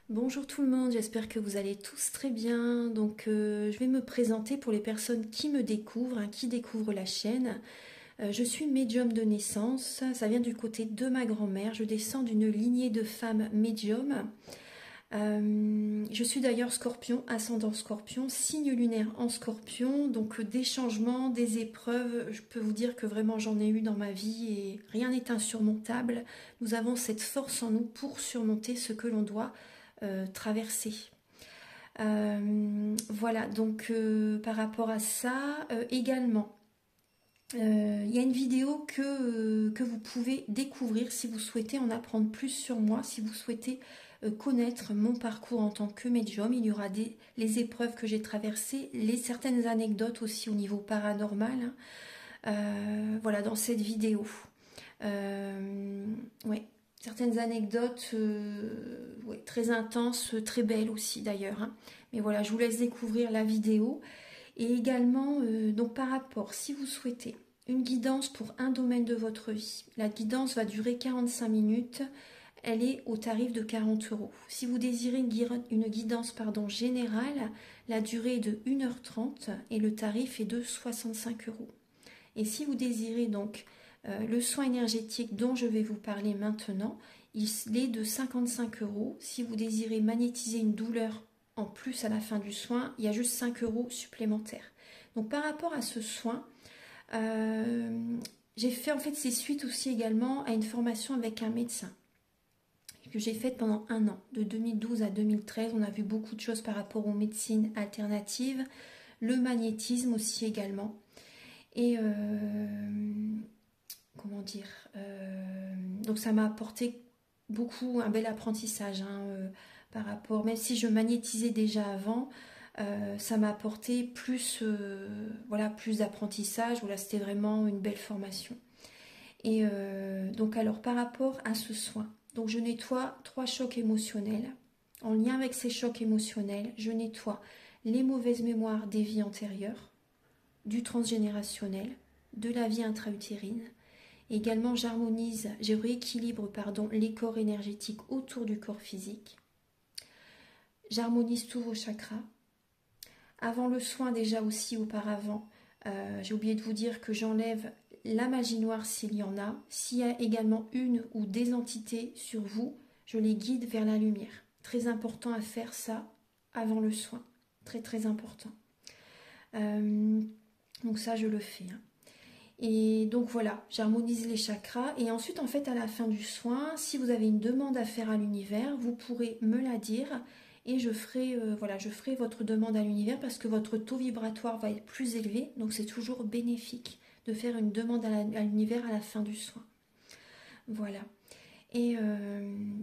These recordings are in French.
Bonjour tout le monde, j'espère que vous allez tous très bien. Je vais me présenter pour les personnes qui me découvrent, qui découvrent la chaîne. Je suis médium de naissance, ça vient du côté de ma grand-mère. Je descends d'une lignée de femmes médiums. Je suis d'ailleurs scorpion, ascendant scorpion, signe lunaire en scorpion. Donc des changements, des épreuves, je peux vous dire que vraiment j'en ai eu dans ma vie et rien n'est insurmontable. Nous avons cette force en nous pour surmonter ce que l'on doit traverser. Voilà, par rapport à ça, également, il y a une vidéo que vous pouvez découvrir si vous souhaitez en apprendre plus sur moi, si vous souhaitez connaître mon parcours en tant que médium. Il y aura les épreuves que j'ai traversées, certaines anecdotes aussi au niveau paranormal, voilà, dans cette vidéo. Ouais, certaines anecdotes ouais, très intenses, très belles aussi d'ailleurs. Mais voilà, je vous laisse découvrir la vidéo. Et également, donc par rapport, si vous souhaitez une guidance pour un domaine de votre vie, la guidance va durer 45 minutes. Elle est au tarif de 40 €. Si vous désirez une guidance générale, la durée est de 1h30 et le tarif est de 65 €. Et si vous désirez donc le soin énergétique dont je vais vous parler maintenant, il est de 55 €. Si vous désirez magnétiser une douleur en plus à la fin du soin, il y a juste 5 € supplémentaires. Donc par rapport à ce soin, j'ai fait en fait c'est suite aussi également à une formation avec un médecin que j'ai faite pendant un an, de 2012 à 2013. On a vu beaucoup de choses par rapport aux médecines alternatives, le magnétisme aussi également. Et comment dire, donc ça m'a apporté beaucoup, un bel apprentissage par rapport, même si je magnétisais déjà avant, ça m'a apporté plus, voilà, plus d'apprentissage. Voilà, c'était vraiment une belle formation. Et donc alors par rapport à ce soin, donc je nettoie 3 chocs émotionnels. En lien avec ces chocs émotionnels, je nettoie les mauvaises mémoires des vies antérieures, du transgénérationnel, de la vie intra-utérine. Également, je rééquilibre les corps énergétiques autour du corps physique. J'harmonise tous vos chakras. Avant le soin, déjà aussi auparavant, j'ai oublié de vous dire que j'enlève la magie noire s'il y en a. S'il y a également une ou des entités sur vous, je les guide vers la lumière. Très important à faire ça avant le soin. Très très important. Donc ça, je le fais. Et donc voilà, j'harmonise les chakras. Et ensuite, en fait, à la fin du soin, si vous avez une demande à faire à l'univers, vous pourrez me la dire. Et je ferai votre demande à l'univers parce que votre taux vibratoire va être plus élevé. Donc c'est toujours bénéfique de faire une demande à l'univers à la fin du soin. Voilà. Et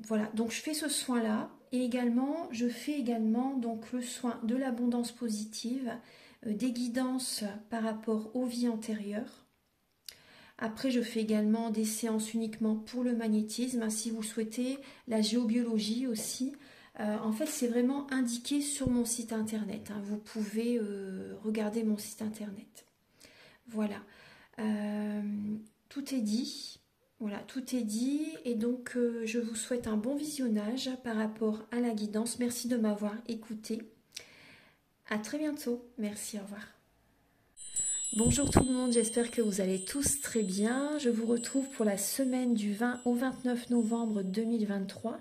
voilà, donc je fais ce soin-là. Et également, je fais également donc, le soin de l'abondance positive, des guidances par rapport aux vies antérieures. Après, je fais également des séances uniquement pour le magnétisme, si vous souhaitez, la géobiologie aussi. En fait, c'est vraiment indiqué sur mon site internet. Vous pouvez regarder mon site internet. Voilà. Tout est dit. Voilà, tout est dit. Et donc, je vous souhaite un bon visionnage par rapport à la guidance. Merci de m'avoir écouté. À très bientôt. Merci, au revoir. Bonjour tout le monde, j'espère que vous allez tous très bien. Je vous retrouve pour la semaine du 20 au 29 novembre 2023.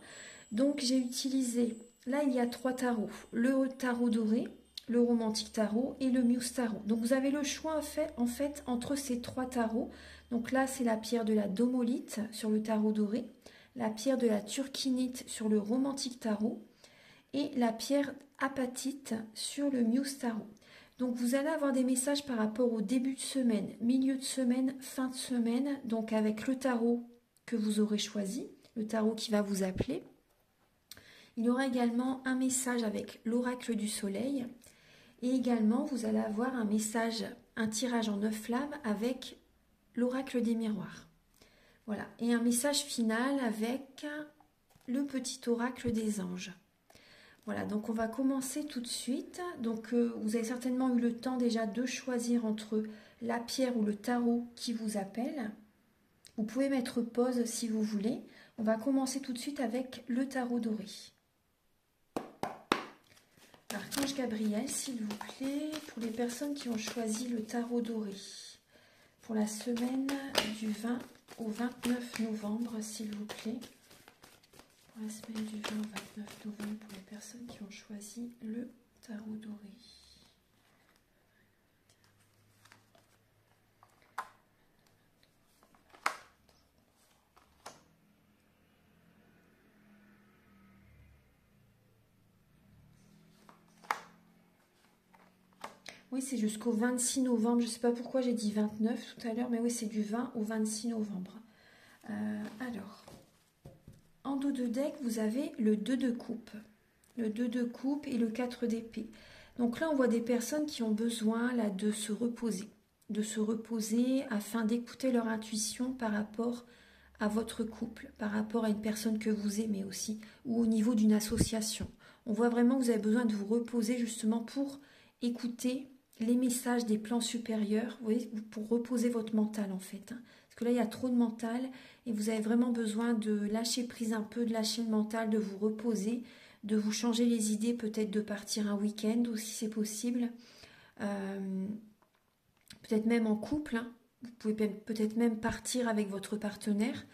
Donc j'ai utilisé, là il y a 3 tarots, le tarot doré, le romantique tarot et le muse tarot. Donc vous avez le choix en fait entre ces 3 tarots. Donc là c'est la pierre de la domolite sur le tarot doré, la pierre de la turquinite sur le romantique tarot et la pierre apatite sur le muse tarot. Donc vous allez avoir des messages par rapport au début de semaine, milieu de semaine, fin de semaine, donc avec le tarot que vous aurez choisi, le tarot qui va vous appeler. Il y aura également un message avec l'oracle du soleil et également vous allez avoir un message, un tirage en 9 flammes avec l'oracle des miroirs. Voilà, et un message final avec le petit oracle des anges. Voilà, donc on va commencer tout de suite. Donc vous avez certainement eu le temps déjà de choisir entre la pierre ou le tarot qui vous appelle. Vous pouvez mettre pause si vous voulez. On va commencer tout de suite avec le tarot doré. Archange Gabriel, s'il vous plaît, pour les personnes qui ont choisi le tarot doré, pour la semaine du 20 au 29 novembre, s'il vous plaît. Pour la semaine du 20 au 29 novembre, pour les personnes qui ont choisi le tarot doré. Oui, c'est jusqu'au 26 novembre. Je ne sais pas pourquoi j'ai dit 29 tout à l'heure, mais oui, c'est du 20 au 26 novembre. Alors, en dos de deck, vous avez le 2 de coupe. Le 2 de coupe et le 4 d'épée. Donc là, on voit des personnes qui ont besoin là, de se reposer. De se reposer afin d'écouter leur intuition par rapport à votre couple, par rapport à une personne que vous aimez aussi, ou au niveau d'une association. On voit vraiment que vous avez besoin de vous reposer justement pour écouter les messages des plans supérieurs, vous voyez, pour reposer votre mental en fait. Parce que là, il y a trop de mental et vous avez vraiment besoin de lâcher prise un peu, de lâcher le mental, de vous reposer, de vous changer les idées, peut-être de partir un week-end ou si c'est possible. Peut-être même en couple, hein. Vous pouvez peut-être même partir avec votre partenaire.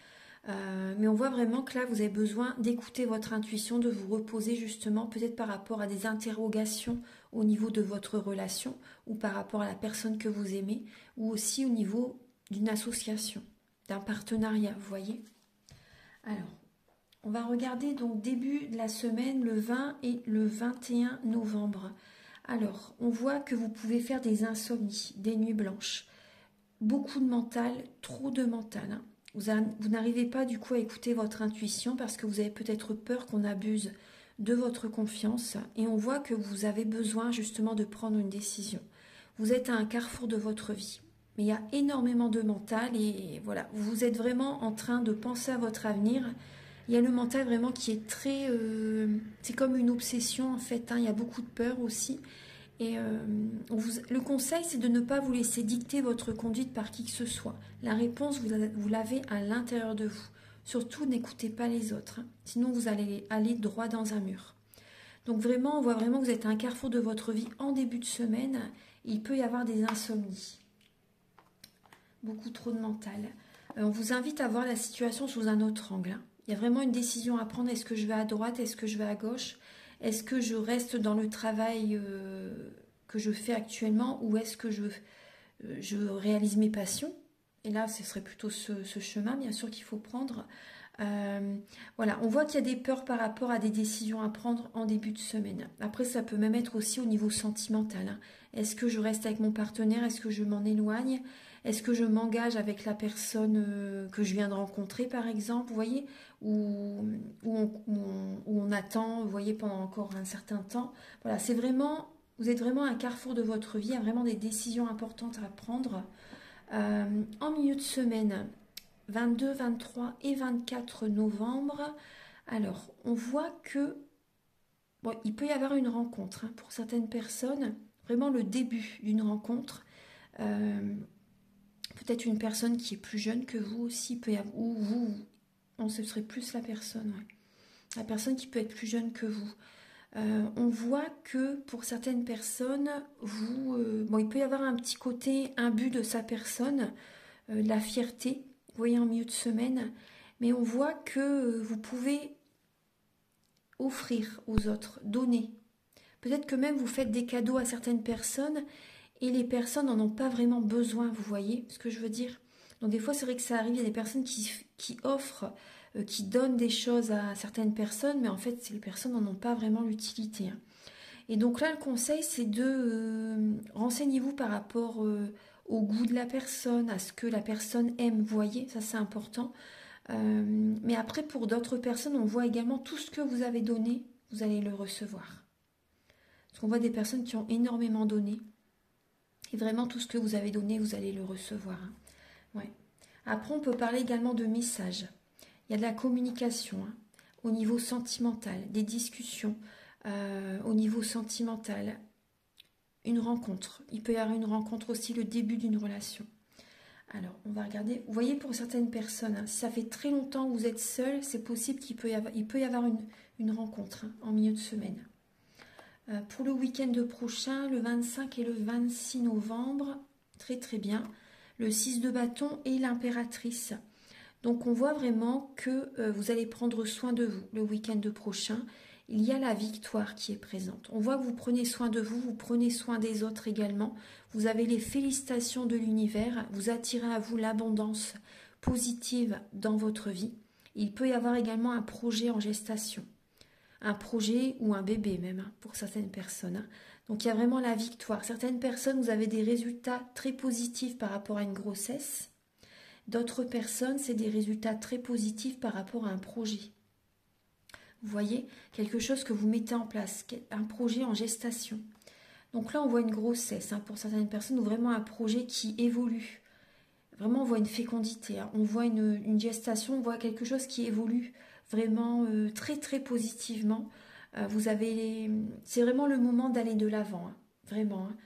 Mais on voit vraiment que là, vous avez besoin d'écouter votre intuition, de vous reposer justement, peut-être par rapport à des interrogations au niveau de votre relation ou par rapport à la personne que vous aimez ou aussi au niveau d'une association, d'un partenariat, vous voyez. Alors, on va regarder donc début de la semaine, le 20 et le 21 novembre. Alors, on voit que vous pouvez faire des insomnies, des nuits blanches, beaucoup de mental, trop de mental, hein. Vous n'arrivez pas du coup à écouter votre intuition parce que vous avez peut-être peur qu'on abuse de votre confiance et on voit que vous avez besoin justement de prendre une décision. Vous êtes à un carrefour de votre vie, mais il y a énormément de mental et voilà, vous êtes vraiment en train de penser à votre avenir. Il y a le mental vraiment qui est très... c'est comme une obsession en fait, hein. Il y a beaucoup de peur aussi. Et le conseil, c'est de ne pas vous laisser dicter votre conduite par qui que ce soit. La réponse, vous l'avez à l'intérieur de vous. Surtout, n'écoutez pas les autres, hein. Sinon vous allez aller droit dans un mur. Donc vraiment, on voit vraiment que vous êtes à un carrefour de votre vie en début de semaine. Il peut y avoir des insomnies. Beaucoup trop de mental. On vous invite à voir la situation sous un autre angle, hein. Il y a vraiment une décision à prendre. Est-ce que je vais à droite? Est-ce que je vais à gauche? Est-ce que je reste dans le travail que je fais actuellement ou est-ce que je réalise mes passions? Et là, ce serait plutôt ce chemin, bien sûr, qu'il faut prendre. Voilà, on voit qu'il y a des peurs par rapport à des décisions à prendre en début de semaine. Après, ça peut même être aussi au niveau sentimental, hein. Est-ce que je reste avec mon partenaire? Est-ce que je m'en éloigne? Est-ce que je m'engage avec la personne que je viens de rencontrer, par exemple, vous voyez, ou on attend, vous voyez, pendant encore un certain temps. Voilà, c'est vraiment, vous êtes vraiment à un carrefour de votre vie, il y a vraiment des décisions importantes à prendre. En milieu de semaine, 22, 23 et 24 novembre, alors, on voit que bon, il peut y avoir une rencontre, hein, pour certaines personnes, vraiment le début d'une rencontre. Peut-être une personne qui est plus jeune que vous aussi, peut y avoir, ou vous, non, ce serait plus la personne, ouais. La personne qui peut être plus jeune que vous. On voit que pour certaines personnes, bon, il peut y avoir un petit côté imbu de sa personne, de la fierté, vous voyez, en milieu de semaine, mais on voit que vous pouvez offrir aux autres, donner. Peut-être que même vous faites des cadeaux à certaines personnes et les personnes n'en ont pas vraiment besoin, vous voyez ce que je veux dire? Donc des fois, c'est vrai que ça arrive, il y a des personnes qui offrent, qui donnent des choses à certaines personnes, mais en fait, les personnes n'en ont pas vraiment l'utilité, hein. Et donc là, le conseil, c'est de renseignez-vous par rapport au goût de la personne, à ce que la personne aime, vous voyez, ça c'est important. Mais après, pour d'autres personnes, on voit également tout ce que vous avez donné, vous allez le recevoir. Parce qu'on voit des personnes qui ont énormément donné. Et vraiment, tout ce que vous avez donné, vous allez le recevoir, hein. Ouais. Après, on peut parler également de messages. Il y a de la communication, hein, au niveau sentimental, des discussions au niveau sentimental. Une rencontre. Il peut y avoir une rencontre aussi, le début d'une relation. Alors, on va regarder. Vous voyez, pour certaines personnes, hein, si ça fait très longtemps que vous êtes seul, c'est possible qu'il peut y avoir une rencontre, hein, en milieu de semaine. Pour le week-end prochain, le 25 et le 26 novembre, très très bien. Le 6 de bâton et l'impératrice. Donc on voit vraiment que vous allez prendre soin de vous le week-end prochain. Il y a la victoire qui est présente. On voit que vous prenez soin de vous, vous prenez soin des autres également. Vous avez les félicitations de l'univers, vous attirez à vous l'abondance positive dans votre vie. Il peut y avoir également un projet en gestation. Un projet ou un bébé même, hein, pour certaines personnes. Hein. Donc il y a vraiment la victoire. Certaines personnes, vous avez des résultats très positifs par rapport à une grossesse. D'autres personnes, c'est des résultats très positifs par rapport à un projet. Vous voyez, quelque chose que vous mettez en place, un projet en gestation. Donc là, on voit une grossesse, hein, pour certaines personnes, ou vraiment un projet qui évolue. Vraiment, on voit une fécondité, hein. On voit une gestation, on voit quelque chose qui évolue vraiment très très positivement. C'est vraiment le moment d'aller de l'avant, hein, vraiment. Hein.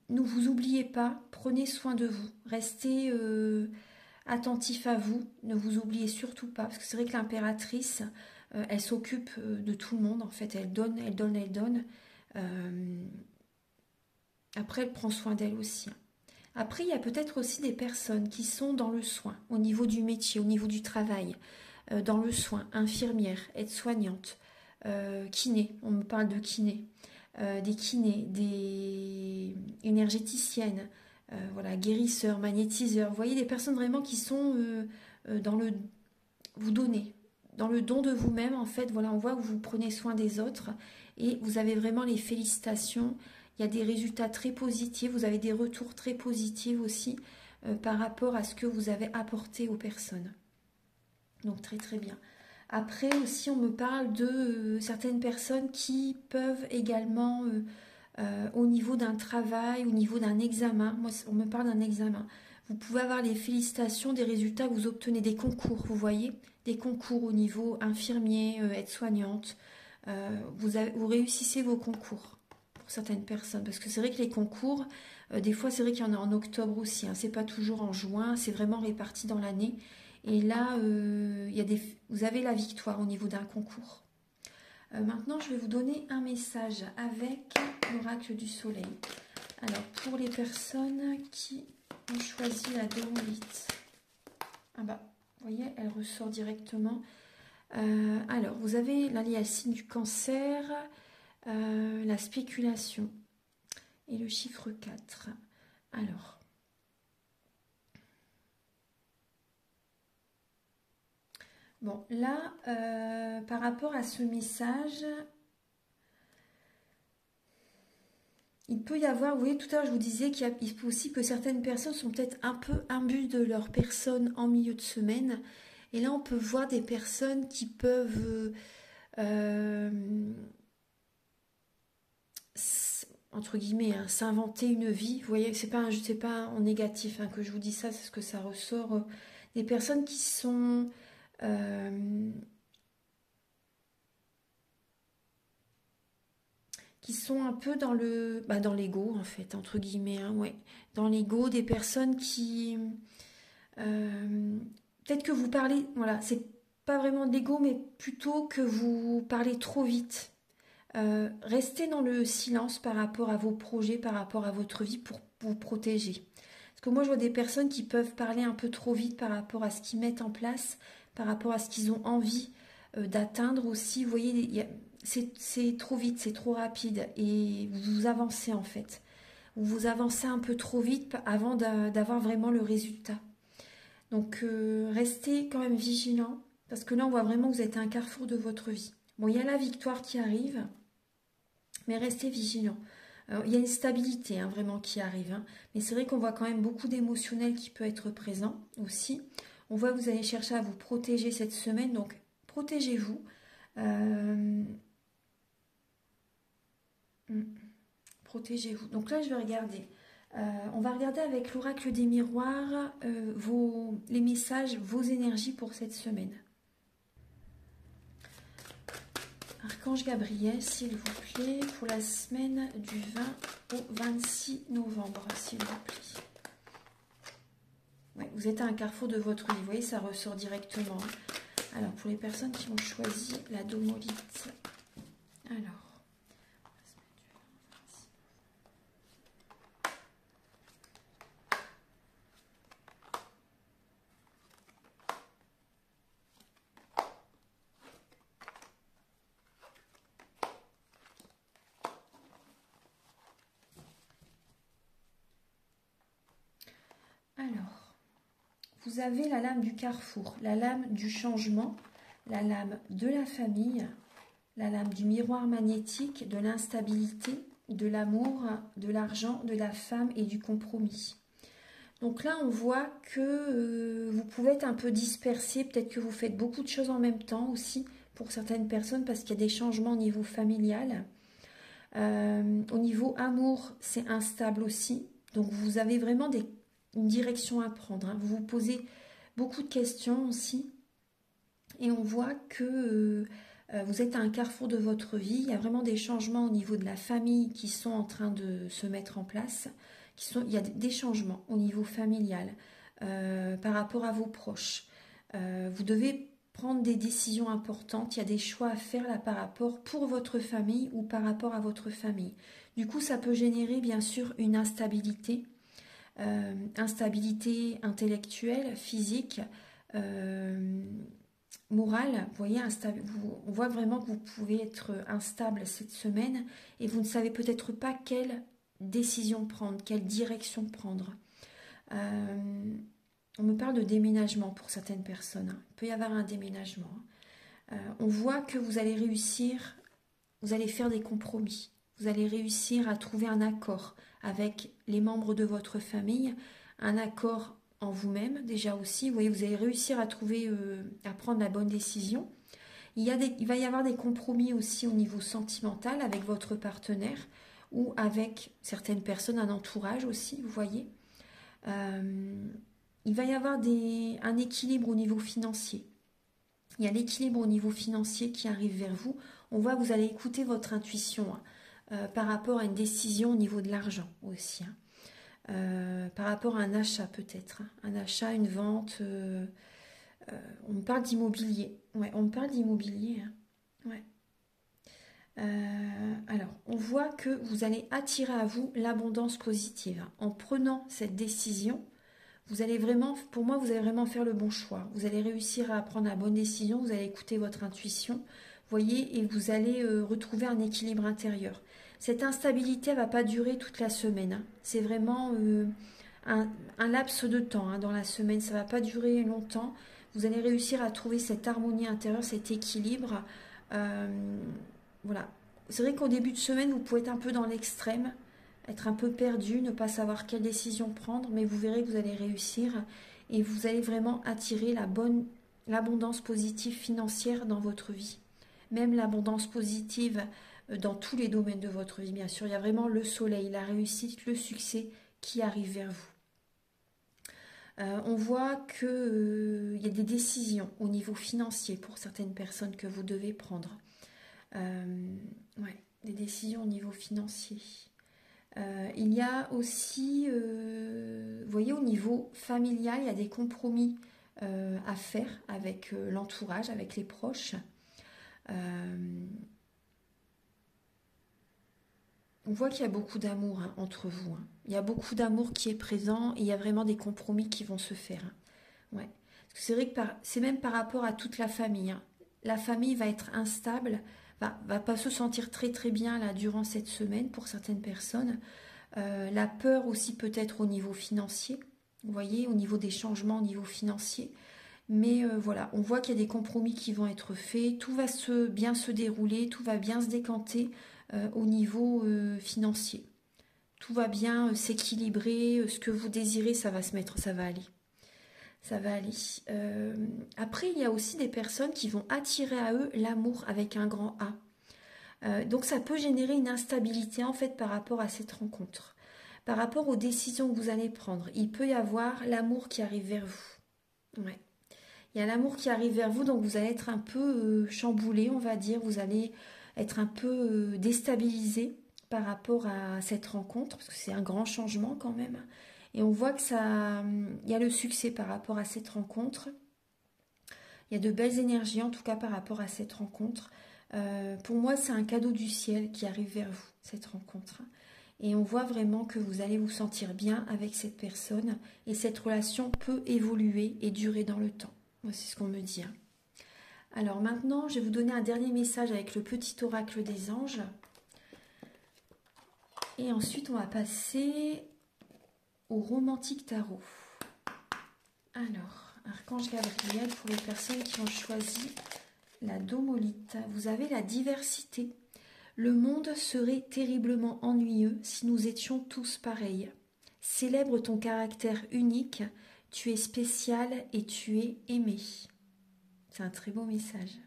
Ne vous oubliez pas, prenez soin de vous, restez attentif à vous, ne vous oubliez surtout pas, parce que c'est vrai que l'impératrice, elle s'occupe de tout le monde, en fait, elle donne, elle donne, elle donne. Après, elle prend soin d'elle aussi. Après, il y a peut-être aussi des personnes qui sont dans le soin, au niveau du métier, au niveau du travail, dans le soin, infirmière, aide-soignante, kiné, on me parle de kiné. Des kinés, des énergéticiennes, voilà, guérisseurs, magnétiseurs. Vous voyez des personnes vraiment qui sont dans le vous donner, dans le don de vous-même. En fait, voilà, on voit que vous prenez soin des autres et vous avez vraiment les félicitations. Il y a des résultats très positifs, vous avez des retours très positifs aussi par rapport à ce que vous avez apporté aux personnes. Donc très très bien. Après aussi, on me parle de certaines personnes qui peuvent également, au niveau d'un travail, au niveau d'un examen, moi on me parle d'un examen, vous pouvez avoir les félicitations des résultats que vous obtenez, des concours, vous voyez, des concours au niveau infirmier, aide-soignante, vous réussissez vos concours pour certaines personnes, parce que c'est vrai que les concours, des fois c'est vrai qu'il y en a en octobre aussi, hein, c'est pas toujours en juin, c'est vraiment réparti dans l'année. Et là, vous avez la victoire au niveau d'un concours. Maintenant, je vais vous donner un message avec l'oracle du soleil. Alors, pour les personnes qui ont choisi la déolite. Ah bah, vous voyez, elle ressort directement. Alors, vous avez l'allié signe du cancer, la spéculation et le chiffre 4. Alors... Bon, là, par rapport à ce message, il peut y avoir, vous voyez, tout à l'heure je vous disais qu'il faut aussi que certaines personnes sont peut-être un peu imbues de leur personne en milieu de semaine. Et là, on peut voir des personnes qui peuvent, entre guillemets, hein, s'inventer une vie. Vous voyez, c'est pas en négatif, hein, que je vous dis ça, c'est ce que ça ressort. Des personnes qui sont... qui sont un peu dans dans l'ego en fait, entre guillemets, hein, ouais, dans l'ego, des personnes qui peut-être que vous parlez, voilà, c'est pas vraiment de l'ego, mais plutôt que vous parlez trop vite. Restez dans le silence par rapport à vos projets, par rapport à votre vie pour vous protéger. Parce que moi je vois des personnes qui peuvent parler un peu trop vite par rapport à ce qu'ils mettent en place, par rapport à ce qu'ils ont envie d'atteindre aussi. Vous voyez, c'est trop vite, c'est trop rapide et vous avancez en fait. Vous avancez un peu trop vite avant d'avoir vraiment le résultat. Donc restez quand même vigilant parce que là on voit vraiment que vous êtes à un carrefour de votre vie. Bon, il y a la victoire qui arrive, mais restez vigilant. Alors, il y a une stabilité, hein, vraiment qui arrive, hein, mais c'est vrai qu'on voit quand même beaucoup d'émotionnel qui peut être présent aussi. On voit que vous allez chercher à vous protéger cette semaine, donc protégez-vous. Protégez-vous. Donc là, je vais regarder. On va regarder avec l'oracle des miroirs les messages, vos énergies pour cette semaine. Archange Gabriel, s'il vous plaît, pour la semaine du 20 au 26 novembre, s'il vous plaît. Ouais, vous êtes à un carrefour de votre vie, vous voyez, ça ressort directement. Alors, pour les personnes qui ont choisi la domolite, alors, Alors, vous avez la lame du carrefour, la lame du changement, la lame de la famille, la lame du miroir magnétique, de l'instabilité, de l'amour, de l'argent, de la femme et du compromis. Donc là, on voit que vous pouvez être un peu dispersé, peut-être que vous faites beaucoup de choses en même temps aussi pour certaines personnes parce qu'il y a des changements au niveau familial. Au niveau amour, c'est instable aussi. Donc vous avez vraiment une direction à prendre, hein. Vous vous posez beaucoup de questions aussi. Et on voit que vous êtes à un carrefour de votre vie. Il y a vraiment des changements au niveau de la famille qui sont en train de se mettre en place. Il y a des changements au niveau familial par rapport à vos proches. Vous devez prendre des décisions importantes. Il y a des choix à faire là par rapport pour votre famille ou par rapport à votre famille. Du coup, ça peut générer bien sûr une instabilité. Instabilité intellectuelle, physique, morale. Vous voyez, on voit vraiment que vous pouvez être instable cette semaine et vous ne savez peut-être pas quelle décision prendre, quelle direction prendre. On me parle de déménagement pour certaines personnes. Il peut y avoir un déménagement. On voit que vous allez réussir, vous allez faire des compromis. Vous allez réussir à trouver un accord avec les membres de votre famille, un accord en vous-même déjà aussi. Vous voyez, vous allez réussir à trouver, à prendre la bonne décision. Il va y avoir des compromis aussi au niveau sentimental avec votre partenaire ou avec certaines personnes, un entourage aussi, vous voyez. Il va y avoir un équilibre au niveau financier. Il y a l'équilibre au niveau financier qui arrive vers vous. On voit que vous allez écouter votre intuition par rapport à une décision au niveau de l'argent aussi. Par rapport à un achat peut-être. Un achat, une vente. On me parle d'immobilier. Ouais, on me parle d'immobilier. Ouais. Alors, on voit que vous allez attirer à vous l'abondance positive. En prenant cette décision, vous allez vraiment, pour moi, vous allez vraiment faire le bon choix. Vous allez réussir à prendre la bonne décision, vous allez écouter votre intuition, voyez, et vous allez retrouver un équilibre intérieur. Cette instabilité ne va pas durer toute la semaine. Hein. C'est vraiment un laps de temps hein, dans la semaine. Ça ne va pas durer longtemps. Vous allez réussir à trouver cette harmonie intérieure, cet équilibre. Voilà. C'est vrai qu'au début de semaine, vous pouvez être un peu dans l'extrême, être un peu perdu, ne pas savoir quelle décision prendre, mais vous verrez que vous allez réussir et vous allez vraiment attirer l'abondance positive financière dans votre vie. Même l'abondance positive dans tous les domaines de votre vie, bien sûr. Il y a vraiment le soleil, la réussite, le succès qui arrive vers vous. On voit qu'il y a des décisions au niveau financier pour certaines personnes que vous devez prendre. Ouais, des décisions au niveau financier. Il y a aussi, vous voyez, au niveau familial, il y a des compromis à faire avec l'entourage, avec les proches. On voit qu'il y a beaucoup d'amour hein, entre vous. Hein. Il y a beaucoup d'amour qui est présent et il y a vraiment des compromis qui vont se faire. Hein. Ouais. C'est vrai que c'est même par rapport à toute la famille. Hein. La famille va être instable, va pas se sentir très très bien là durant cette semaine pour certaines personnes. La peur aussi peut-être au niveau financier. Vous voyez, au niveau des changements au niveau financier. Mais voilà, on voit qu'il y a des compromis qui vont être faits. Tout va bien se dérouler, tout va bien se décanter au niveau financier. Tout va bien s'équilibrer. Ce que vous désirez, ça va se mettre, ça va aller. Ça va aller. Après, il y a aussi des personnes qui vont attirer à eux l'amour avec un grand A. Donc ça peut générer une instabilité en fait par rapport à cette rencontre. Par rapport aux décisions que vous allez prendre, il peut y avoir l'amour qui arrive vers vous. Ouais. Il y a l'amour qui arrive vers vous, donc vous allez être un peu chamboulé, on va dire. Vous allez être un peu déstabilisé par rapport à cette rencontre, parce que c'est un grand changement quand même. Et on voit que il y a le succès par rapport à cette rencontre. Il y a de belles énergies, en tout cas par rapport à cette rencontre. Pour moi, c'est un cadeau du ciel qui arrive vers vous, cette rencontre. Et on voit vraiment que vous allez vous sentir bien avec cette personne. Et cette relation peut évoluer et durer dans le temps. C'est ce qu'on me dit. Alors maintenant, je vais vous donner un dernier message avec le petit oracle des anges. Et ensuite, on va passer au romantique tarot. Alors, Archange Gabriel, pour les personnes qui ont choisi la domolite, vous avez la diversité. Le monde serait terriblement ennuyeux si nous étions tous pareils. Célèbre ton caractère unique, tu es spécial et tu es aimé. C'est un très beau message.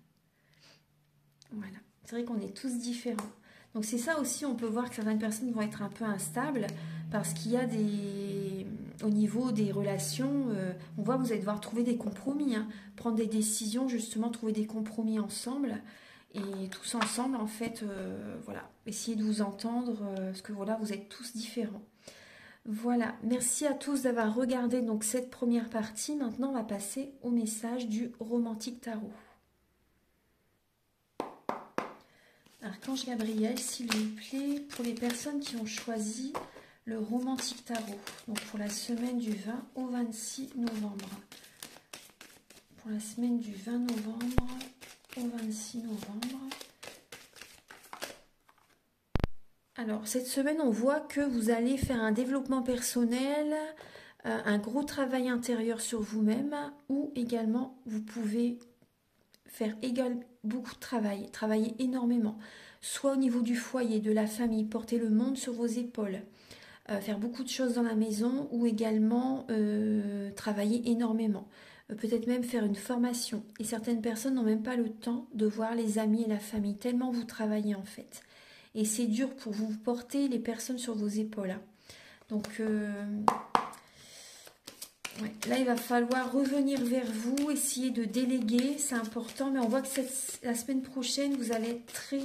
Voilà, c'est vrai qu'on est tous différents. Donc c'est ça aussi, on peut voir que certaines personnes vont être un peu instables parce qu'il y a des... Au niveau des relations, on voit que vous allez devoir trouver des compromis, hein, prendre des décisions, justement, trouver des compromis ensemble. Et tous ensemble, en fait, voilà, essayez de vous entendre, parce que voilà, vous êtes tous différents. Voilà, merci à tous d'avoir regardé donc cette première partie. Maintenant, on va passer au message du Romantique Tarot. Archange Gabriel, s'il vous plaît, pour les personnes qui ont choisi le Romantique Tarot, donc pour la semaine du 20 au 26 novembre. Pour la semaine du 20 novembre au 26 novembre. Alors, cette semaine, on voit que vous allez faire un développement personnel, un gros travail intérieur sur vous-même, ou également, vous pouvez faire beaucoup de travail, travailler énormément, soit au niveau du foyer, de la famille, porter le monde sur vos épaules, faire beaucoup de choses dans la maison, ou également travailler énormément. Peut-être même faire une formation. Et certaines personnes n'ont même pas le temps de voir les amis et la famille, tellement vous travaillez en fait. Et c'est dur pour vous porter les personnes sur vos épaules. Hein. Donc ouais, là, il va falloir revenir vers vous, essayer de déléguer, c'est important. Mais on voit que la semaine prochaine, vous allez être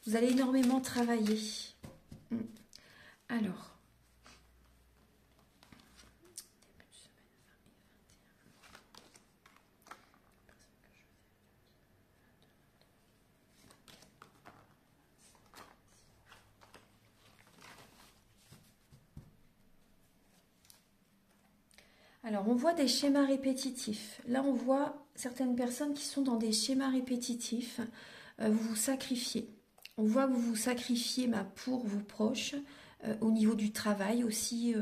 vous allez énormément travailler. Alors. Alors, on voit des schémas répétitifs. Là, on voit certaines personnes qui sont dans des schémas répétitifs. Vous vous sacrifiez. On voit que vous vous sacrifiez pour vos proches, au niveau du travail aussi.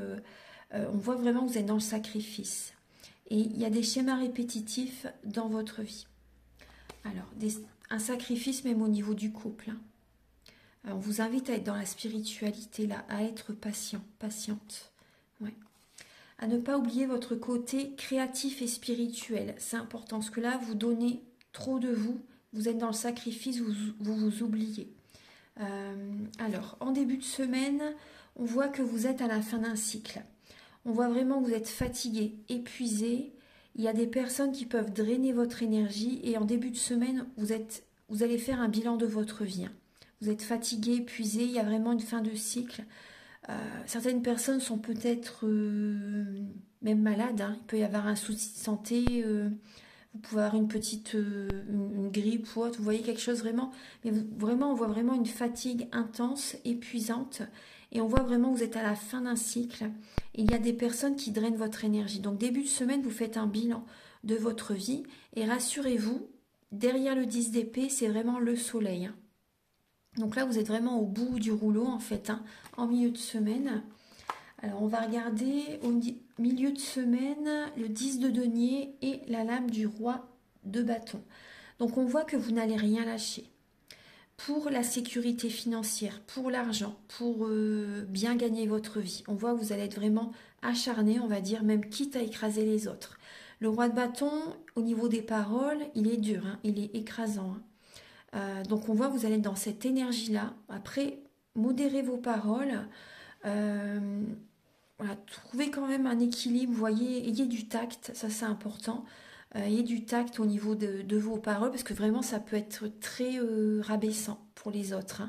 On voit vraiment que vous êtes dans le sacrifice. Et il y a des schémas répétitifs dans votre vie. Alors, un sacrifice même au niveau du couple. Hein. Alors, on vous invite à être dans la spiritualité, là, à être patient, patiente. Ouais. À ne pas oublier votre côté créatif et spirituel. C'est important parce que là, vous donnez trop de vous. Vous êtes dans le sacrifice, vous oubliez. Alors, en début de semaine, on voit que vous êtes à la fin d'un cycle. On voit vraiment que vous êtes fatigué, épuisé. Il y a des personnes qui peuvent drainer votre énergie et en début de semaine, vous allez faire un bilan de votre vie. Vous êtes fatigué, épuisé, il y a vraiment une fin de cycle. Certaines personnes sont peut-être même malades. Hein. Il peut y avoir un souci de santé. Vous pouvez avoir une petite une grippe ou autre. Vous voyez quelque chose vraiment. Mais vraiment, on voit vraiment une fatigue intense, épuisante. Et on voit vraiment que vous êtes à la fin d'un cycle. Et il y a des personnes qui drainent votre énergie. Donc début de semaine, vous faites un bilan de votre vie. Et rassurez-vous, derrière le 10 d'épée, c'est vraiment le soleil. Hein. Donc là, vous êtes vraiment au bout du rouleau, en fait, hein, en milieu de semaine. Alors, on va regarder au milieu de semaine le 10 de denier et la lame du roi de bâton. Donc, on voit que vous n'allez rien lâcher. Pour la sécurité financière, pour l'argent, pour bien gagner votre vie. On voit que vous allez être vraiment acharné, on va dire, même quitte à écraser les autres. Le roi de bâton, au niveau des paroles, il est dur, hein, il est écrasant. Hein. Donc on voit que vous allez être dans cette énergie-là. Après, modérez vos paroles. Voilà, trouvez quand même un équilibre. Vous voyez, ayez du tact, ça c'est important. Ayez du tact au niveau de vos paroles parce que vraiment ça peut être très rabaissant pour les autres.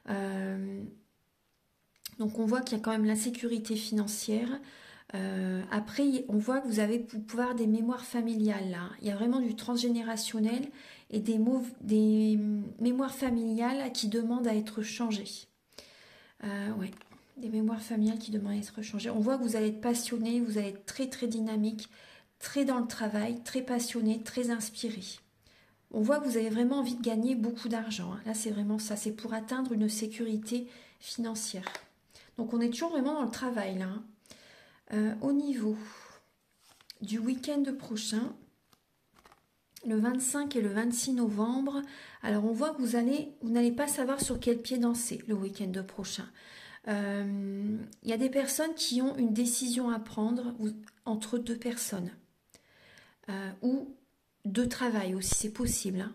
Hein. Donc on voit qu'il y a quand même l'insécurité financière. Après, on voit que vous pouvez avoir des mémoires familiales là. Il y a vraiment du transgénérationnel et des mémoires familiales qui demandent à être changées. Ouais, des mémoires familiales qui demandent à être changées. On voit que vous allez être passionné, vous allez être très très dynamique, très dans le travail, très passionné, très inspiré. On voit que vous avez vraiment envie de gagner beaucoup d'argent. Hein. Là, c'est vraiment ça. C'est pour atteindre une sécurité financière. Donc, on est toujours vraiment dans le travail là. Hein. Au niveau du week-end prochain, le 25 et le 26 novembre. Alors on voit que vous n'allez pas savoir sur quel pied danser le week-end prochain. Il y a des personnes qui ont une décision à prendre entre deux personnes. Ou deux travails aussi, c'est possible. Hein.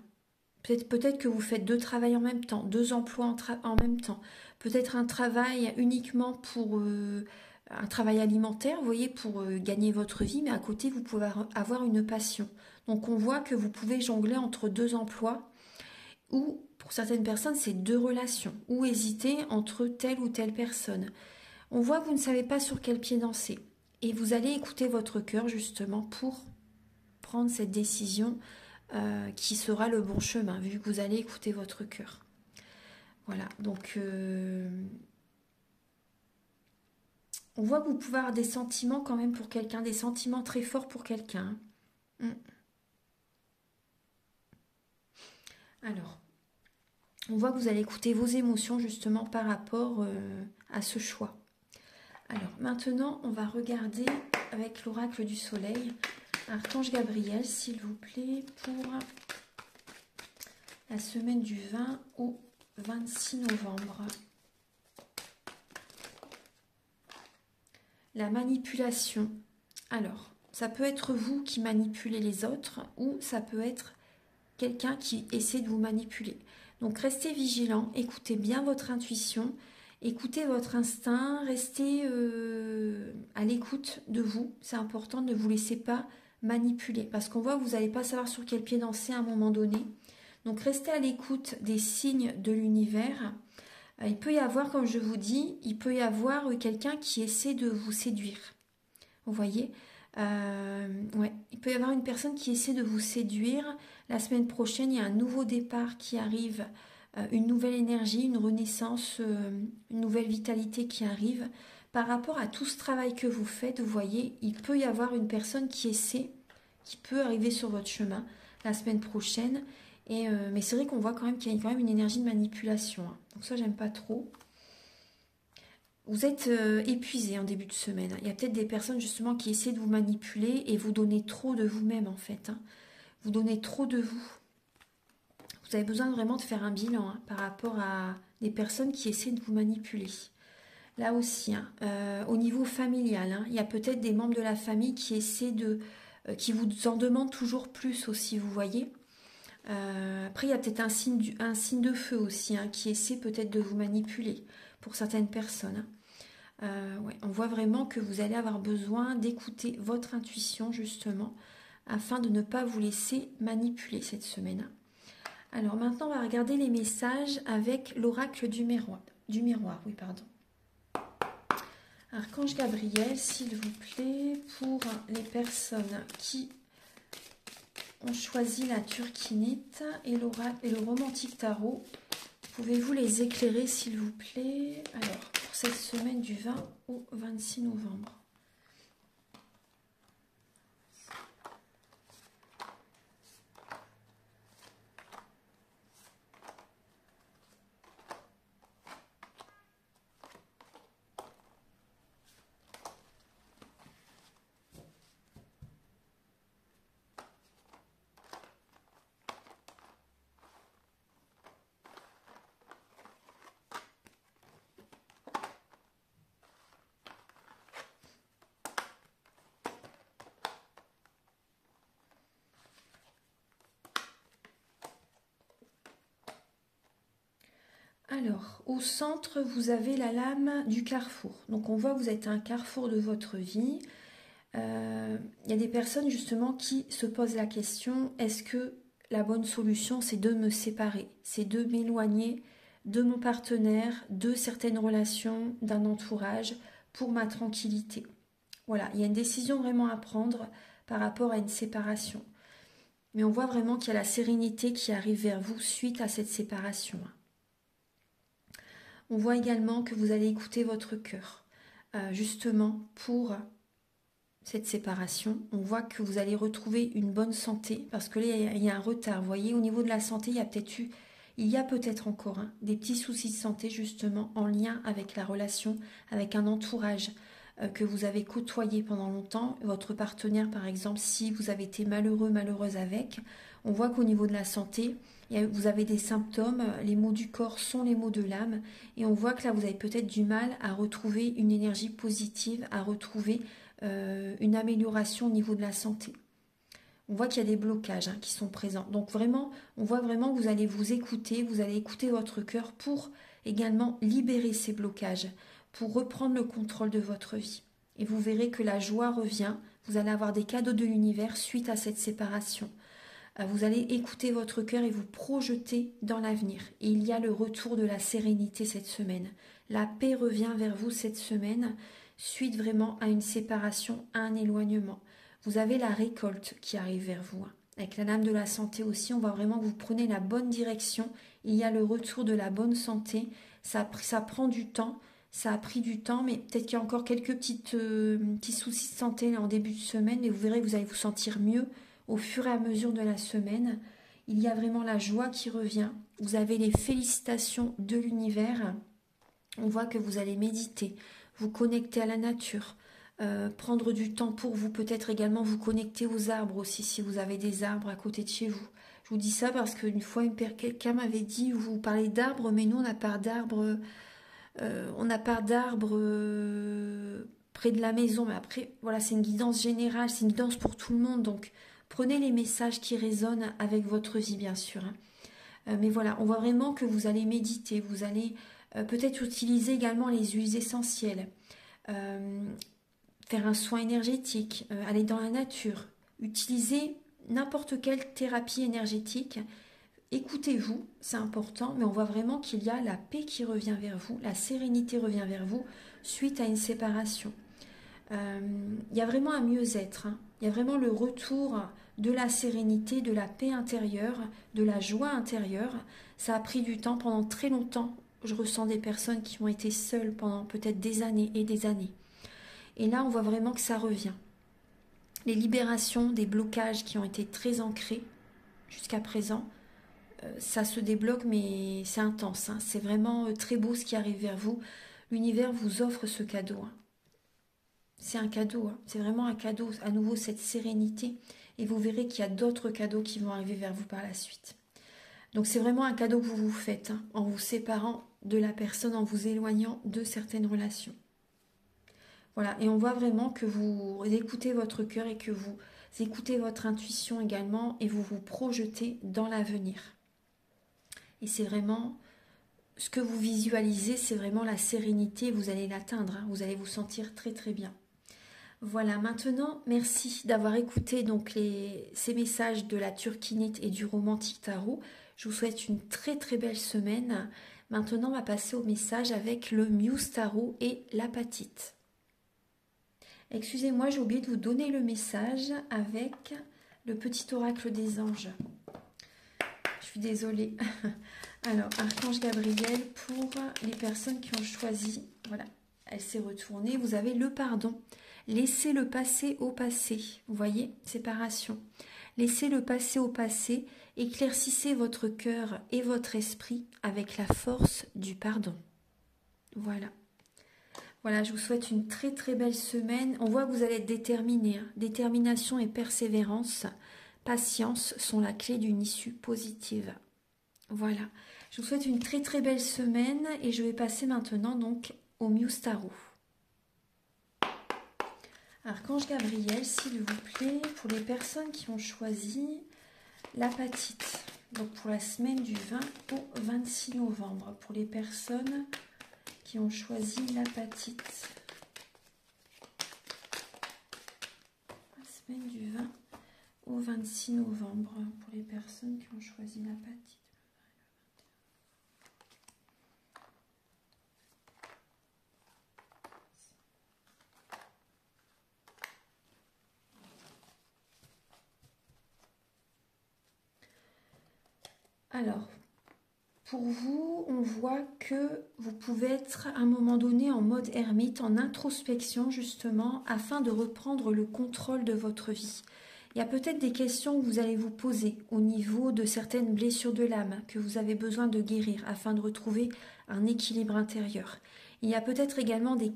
Peut-être que vous faites deux travails en même temps, deux emplois en même temps. Peut-être un travail uniquement pour un travail alimentaire, vous voyez, pour gagner votre vie, mais à côté, vous pouvez avoir une passion. Donc on voit que vous pouvez jongler entre deux emplois ou pour certaines personnes, c'est deux relations ou hésiter entre telle ou telle personne. On voit que vous ne savez pas sur quel pied danser et vous allez écouter votre cœur justement pour prendre cette décision qui sera le bon chemin, vu que vous allez écouter votre cœur. Voilà, donc on voit que vous pouvez avoir des sentiments quand même pour quelqu'un, des sentiments très forts pour quelqu'un. Alors, on voit que vous allez écouter vos émotions justement par rapport à ce choix. Alors, maintenant, on va regarder avec l'oracle du soleil. Archange Gabriel, s'il vous plaît, pour la semaine du 20 au 26 novembre. La manipulation. Alors, ça peut être vous qui manipulez les autres ou ça peut être quelqu'un qui essaie de vous manipuler. Donc, restez vigilant, écoutez bien votre intuition, écoutez votre instinct, restez à l'écoute de vous. C'est important, ne vous laissez pas manipuler parce qu'on voit que vous n'allez pas savoir sur quel pied danser à un moment donné. Donc restez à l'écoute des signes de l'univers. Il peut y avoir, comme je vous dis, il peut y avoir quelqu'un qui essaie de vous séduire. Vous voyez, ouais, il peut y avoir une personne qui essaie de vous séduire. La semaine prochaine, il y a un nouveau départ qui arrive, une nouvelle énergie, une renaissance, une nouvelle vitalité qui arrive. Par rapport à tout ce travail que vous faites, vous voyez, il peut y avoir une personne qui peut arriver sur votre chemin la semaine prochaine. Mais c'est vrai qu'on voit quand même qu'il y a quand même une énergie de manipulation. Hein. Donc ça, j'aime pas trop. Vous êtes épuisé en début de semaine. Il y a peut-être des personnes justement qui essaient de vous manipuler et vous donner trop de vous-même en fait. Hein. Vous donnez trop de vous. Vous avez besoin vraiment de faire un bilan par rapport à des personnes qui essaient de vous manipuler. Là aussi, au niveau familial, il y a peut-être des membres de la famille qui essaient qui vous en demandent toujours plus aussi, vous voyez. Après, il y a peut-être un signe de feu aussi qui essaie peut-être de vous manipuler pour certaines personnes. Ouais, on voit vraiment que vous allez avoir besoin d'écouter votre intuition justement afin de ne pas vous laisser manipuler cette semaine. Alors maintenant, on va regarder les messages avec l'oracle du miroir. Oui, pardon. Archange Gabriel, s'il vous plaît, pour les personnes qui ont choisi la turquinite et le romantique tarot. Pouvez-vous les éclairer, s'il vous plaît? Alors, pour cette semaine du 20 au 26 novembre. Alors, au centre, vous avez la lame du carrefour. Donc, on voit que vous êtes à un carrefour de votre vie. Il y a des personnes, justement, qui se posent la question, est-ce que la bonne solution, c'est de me séparer? C'est de m'éloigner de mon partenaire, de certaines relations, d'un entourage, pour ma tranquillité. Voilà, il y a une décision vraiment à prendre par rapport à une séparation. Mais on voit vraiment qu'il y a la sérénité qui arrive vers vous suite à cette séparation. On voit également que vous allez écouter votre cœur, justement pour cette séparation. On voit que vous allez retrouver une bonne santé, parce que là, il y a un retard. Vous voyez, au niveau de la santé, il y a peut-être encore des petits soucis de santé, justement, en lien avec la relation, avec un entourage. que vous avez côtoyé pendant longtemps, votre partenaire par exemple, si vous avez été malheureux, malheureuse avec, on voit qu'au niveau de la santé, vous avez des symptômes, les maux du corps sont les maux de l'âme, et on voit que là vous avez peut-être du mal à retrouver une énergie positive, à retrouver une amélioration au niveau de la santé. On voit qu'il y a des blocages qui sont présents. Donc vraiment, on voit vraiment que vous allez vous écouter, vous allez écouter votre cœur pour également libérer ces blocages, pour reprendre le contrôle de votre vie. Et vous verrez que la joie revient, vous allez avoir des cadeaux de l'univers suite à cette séparation. Vous allez écouter votre cœur et vous projeter dans l'avenir. Et il y a le retour de la sérénité cette semaine. La paix revient vers vous cette semaine, suite vraiment à une séparation, à un éloignement. Vous avez la récolte qui arrive vers vous. Avec la lame de la santé aussi, on voit vraiment que vous prenez la bonne direction. Il y a le retour de la bonne santé. Ça prend du temps. Ça a pris du temps, mais peut-être qu'il y a encore quelques petits soucis de santé en début de semaine. Mais vous verrez que vous allez vous sentir mieux au fur et à mesure de la semaine. Il y a vraiment la joie qui revient. Vous avez les félicitations de l'univers. On voit que vous allez méditer, vous connecter à la nature. Prendre du temps pour vous, peut-être également vous connecter aux arbres aussi, si vous avez des arbres à côté de chez vous. Je vous dis ça parce qu'une fois, quelqu'un m'avait dit, vous parlez d'arbres, mais nous, on n'a pas d'arbres près de la maison. Mais après, voilà, c'est une guidance générale, c'est une guidance pour tout le monde. Donc, prenez les messages qui résonnent avec votre vie, bien sûr. Mais voilà, on voit vraiment que vous allez méditer, vous allez peut-être utiliser également les huiles essentielles. Faire un soin énergétique, aller dans la nature, utiliser n'importe quelle thérapie énergétique. Écoutez-vous, c'est important, mais on voit vraiment qu'il y a la paix qui revient vers vous, la sérénité revient vers vous suite à une séparation. Il y a vraiment un mieux-être, il y a vraiment le retour de la sérénité, de la paix intérieure, de la joie intérieure. Ça a pris du temps, pendant très longtemps. Je ressens des personnes qui ont été seules pendant peut-être des années et des années. Et là, on voit vraiment que ça revient. Les libérations des blocages qui ont été très ancrés jusqu'à présent, ça se débloque, mais c'est intense. C'est vraiment très beau ce qui arrive vers vous. L'univers vous offre ce cadeau. C'est un cadeau. C'est vraiment un cadeau. À nouveau, cette sérénité. Et vous verrez qu'il y a d'autres cadeaux qui vont arriver vers vous par la suite. Donc c'est vraiment un cadeau que vous vous faites en vous séparant de la personne, en vous éloignant de certaines relations. Voilà, et on voit vraiment que vous écoutez votre cœur et que vous écoutez votre intuition également et vous vous projetez dans l'avenir. Et c'est vraiment ce que vous visualisez, c'est vraiment la sérénité, vous allez l'atteindre, vous allez vous sentir très très bien. Voilà, maintenant, merci d'avoir écouté donc ces messages de la Turquinite et du Romantique Tarot. Je vous souhaite une très très belle semaine. Maintenant, on va passer au message avec le Muse Tarot et l'apatite. Excusez-moi, j'ai oublié de vous donner le message avec le petit oracle des anges. Je suis désolée. Alors, Archange Gabriel, pour les personnes qui ont choisi, voilà, elle s'est retournée. Vous avez le pardon. Laissez le passé au passé. Vous voyez, séparation. Laissez le passé au passé. Éclaircissez votre cœur et votre esprit avec la force du pardon. Voilà. Voilà, je vous souhaite une très très belle semaine. On voit que vous allez être déterminé. Détermination et persévérance, patience sont la clé d'une issue positive. Voilà, je vous souhaite une très très belle semaine et je vais passer maintenant donc au Muse Tarot. Archange Gabriel, s'il vous plaît, pour les personnes qui ont choisi l'apatite. Donc pour la semaine du 20 au 26 novembre. Pour les personnes qui ont choisi l'apatite. La semaine du 20 au 26 novembre. Pour les personnes qui ont choisi l'apatite. Alors, pour vous, on voit que vous pouvez être à un moment donné en mode ermite, en introspection justement, afin de reprendre le contrôle de votre vie. Il y a peut-être des questions que vous allez vous poser au niveau de certaines blessures de l'âme que vous avez besoin de guérir afin de retrouver un équilibre intérieur. Il y a peut-être également des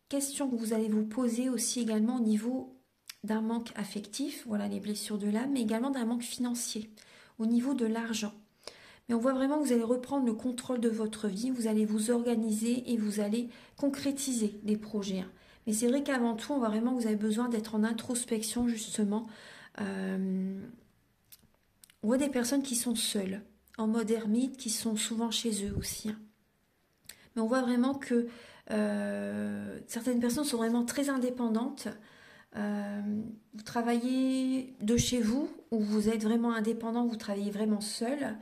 questions que vous allez vous poser aussi également au niveau d'un manque affectif, voilà les blessures de l'âme, mais également d'un manque financier, au niveau de l'argent. Mais on voit vraiment que vous allez reprendre le contrôle de votre vie, vous allez vous organiser et vous allez concrétiser des projets. Mais c'est vrai qu'avant tout, on voit vraiment que vous avez besoin d'être en introspection justement. On voit des personnes qui sont seules, en mode ermite, qui sont souvent chez eux aussi. Mais on voit vraiment que certaines personnes sont vraiment très indépendantes. Vous travaillez de chez vous, ou vous êtes vraiment indépendant, vous travaillez vraiment seul.